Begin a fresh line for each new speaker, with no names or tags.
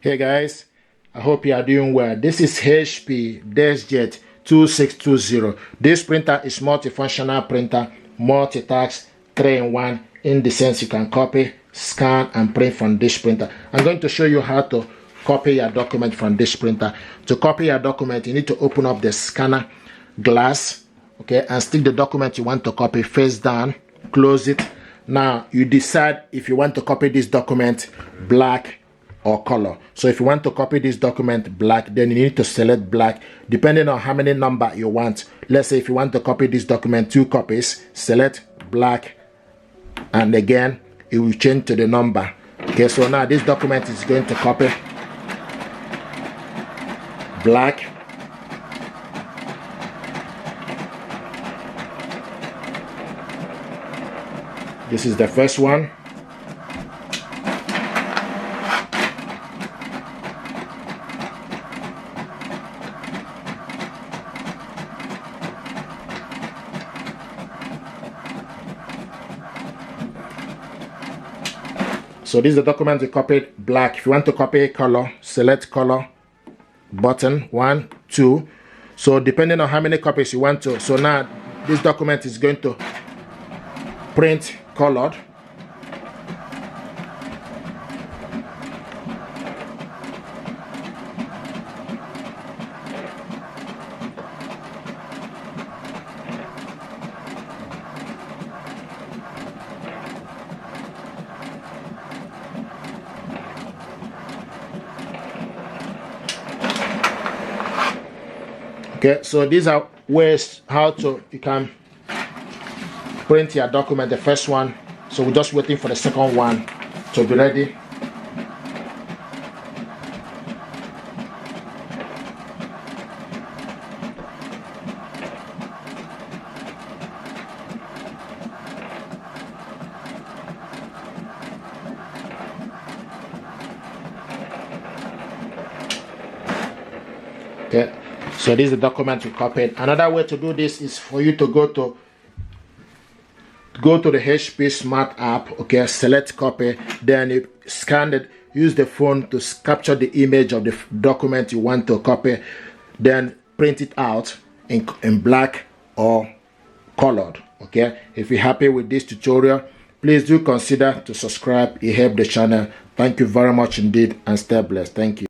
Hey guys, I hope you are doing well. This is HP Deskjet 2620. This printer is multifunctional printer, multitask, 3-in-1, in the sense you can copy, scan and print from this printer. I'm going to show you how to copy your document from this printer. To copy your document, you need to open up the scanner glass, okay, and stick the document you want to copy face down, close it. Now you decide if you want to copy this document black or color. So if you want to copy this document black, then you need to select black depending on how many number you want. Let's say if you want to copy this document 2 copies, select black, and again it will change to the number. Okay, so now this document is going to copy black, this is the first one. So this is the document we copied black. If you want to copy color, select color, button 1, 2. So depending on how many copies you want to. So now this document is going to print colored. Okay, so these are ways how you can print your document, the first one. So we're just waiting for the second one to be ready. Okay, so this is the document we copied. Another way to do this is for you to go to the HP Smart app, okay, select copy, then you scan it, use the phone to capture the image of the document you want to copy, then print it out in black or colored. Okay, if you're happy with this tutorial, please do consider to subscribe. It helps the channel. Thank you very much indeed, and stay blessed. Thank you.